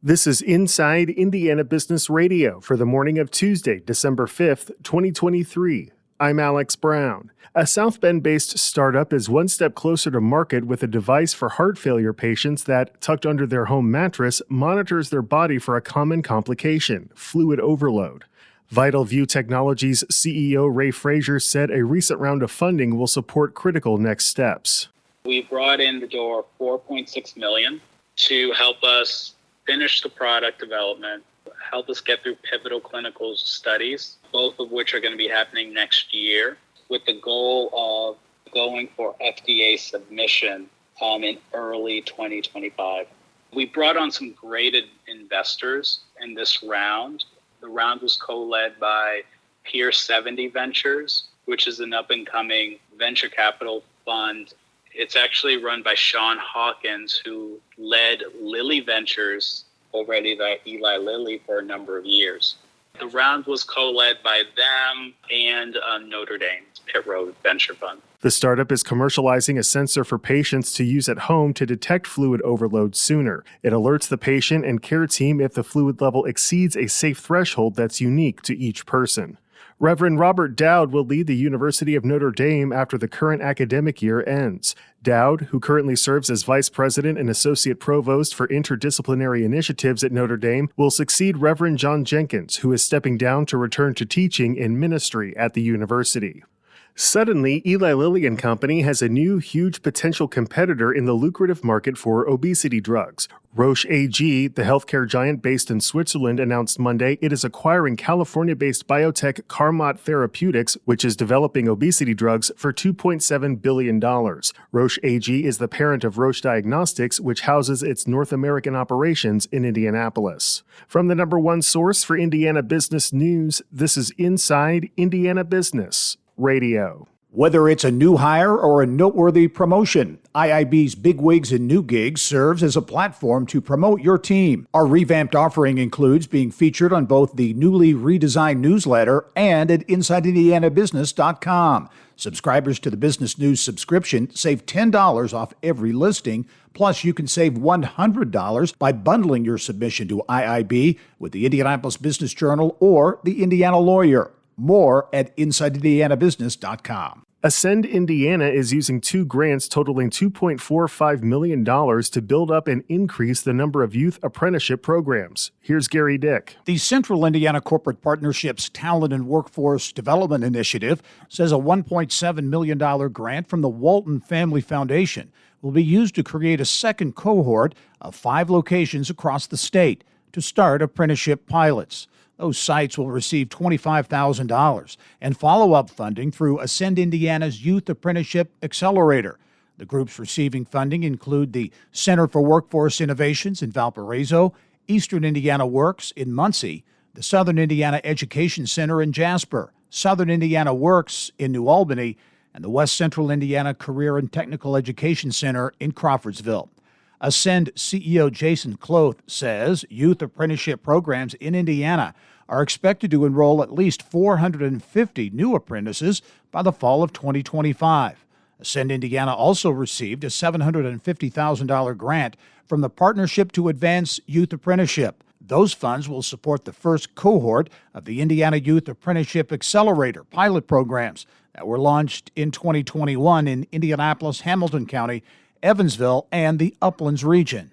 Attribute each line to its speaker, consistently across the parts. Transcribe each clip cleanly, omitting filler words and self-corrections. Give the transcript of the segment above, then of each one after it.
Speaker 1: This is Inside Indiana Business Radio for the morning of Tuesday, December 5th, 2023. I'm Alex Brown. A South Bend-based startup is one step closer to market with a device for heart failure patients that, tucked under their home mattress, monitors their body for a common complication, fluid overload. Vital View Technologies CEO Ray Frazier said a recent round of funding will support critical next steps.
Speaker 2: We brought in the door $4.6 million to help us finish the product development, help us get through pivotal clinical studies, both of which are going to be happening next year, with the goal of going for FDA submission in early 2025. We brought on some great investors in this round. The round was co-led by Pier 70 Ventures, which is an up-and-coming venture capital fund. It's actually run by Sean Hawkins, who led Lilly Ventures, already by Eli Lilly, for a number of years. The round was co-led by them and Notre Dame, Pitt Road Venture Fund.
Speaker 1: The startup is commercializing a sensor for patients to use at home to detect fluid overload sooner. It alerts the patient and care team if the fluid level exceeds a safe threshold that's unique to each person. Reverend Robert Dowd will lead the University of Notre Dame after the current academic year ends. Dowd, who currently serves as Vice President and Associate Provost for Interdisciplinary Initiatives at Notre Dame, will succeed Reverend John Jenkins, who is stepping down to return to teaching in ministry at the university. Suddenly, Eli Lilly and Company has a new, huge potential competitor in the lucrative market for obesity drugs. Roche AG, the healthcare giant based in Switzerland, announced Monday it is acquiring California-based biotech Carmot Therapeutics, which is developing obesity drugs, for $2.7 billion. Roche AG is the parent of Roche Diagnostics, which houses its North American operations in Indianapolis. From the number one source for Indiana business news, this is Inside Indiana Business Radio.
Speaker 3: Whether it's a new hire or a noteworthy promotion, IIB's Bigwigs and New Gigs serves as a platform to promote your team. Our revamped offering includes being featured on both the newly redesigned newsletter and at InsideIndianaBusiness.com. Subscribers to the Business News subscription save $10 off every listing. Plus, you can save $100 by bundling your submission to IIB with the Indianapolis Business Journal or the Indiana Lawyer. More at InsideIndianaBusiness.com.
Speaker 1: Ascend Indiana is using two grants totaling $2.45 million to build up and increase the number of youth apprenticeship programs. Here's Gary Dick.
Speaker 3: The Central Indiana Corporate Partnerships Talent and Workforce Development Initiative says a $1.7 million grant from the Walton Family Foundation will be used to create a second cohort of 5 locations across the state to start apprenticeship pilots. Those sites will receive $25,000 and follow-up funding through Ascend Indiana's Youth Apprenticeship Accelerator. The groups receiving funding include the Center for Workforce Innovations in Valparaiso, Eastern Indiana Works in Muncie, the Southern Indiana Education Center in Jasper, Southern Indiana Works in New Albany, and the West Central Indiana Career and Technical Education Center in Crawfordsville. Ascend CEO Jason Kloth says youth apprenticeship programs in Indiana are expected to enroll at least 450 new apprentices by the fall of 2025. Ascend Indiana also received a $750,000 grant from the Partnership to Advance Youth Apprenticeship. Those funds will support the first cohort of the Indiana Youth Apprenticeship Accelerator pilot programs that were launched in 2021 in Indianapolis, Hamilton County, Evansville, and the Uplands region.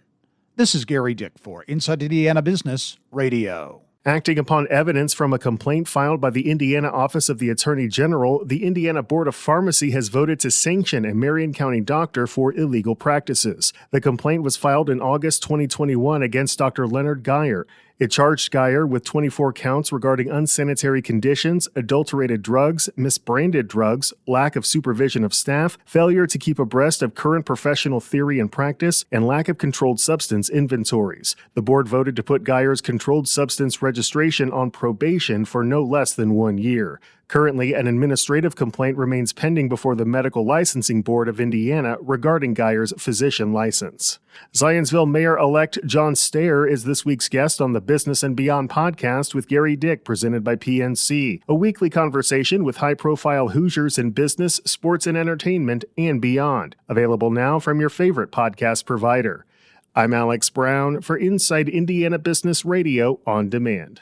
Speaker 3: This is Gary Dick for Inside Indiana Business Radio.
Speaker 1: Acting upon evidence from a complaint filed by the Indiana Office of the Attorney General, the Indiana Board of Pharmacy has voted to sanction a Marion County doctor for illegal practices. The complaint was filed in August 2021 against Dr. Leonard Geyer. It charged Geyer with 24 counts regarding unsanitary conditions, adulterated drugs, misbranded drugs, lack of supervision of staff, failure to keep abreast of current professional theory and practice, and lack of controlled substance inventories. The board voted to put Geyer's controlled substance registration on probation for no less than 1 year. Currently, an administrative complaint remains pending before the Medical Licensing Board of Indiana regarding Geyer's physician license. Zionsville Mayor-elect John Stayer is this week's guest on the Business and Beyond podcast with Gary Dick, presented by PNC, a weekly conversation with high-profile Hoosiers in business, sports, and entertainment, and beyond. Available now from your favorite podcast provider. I'm Alex Brown for Inside Indiana Business Radio on Demand.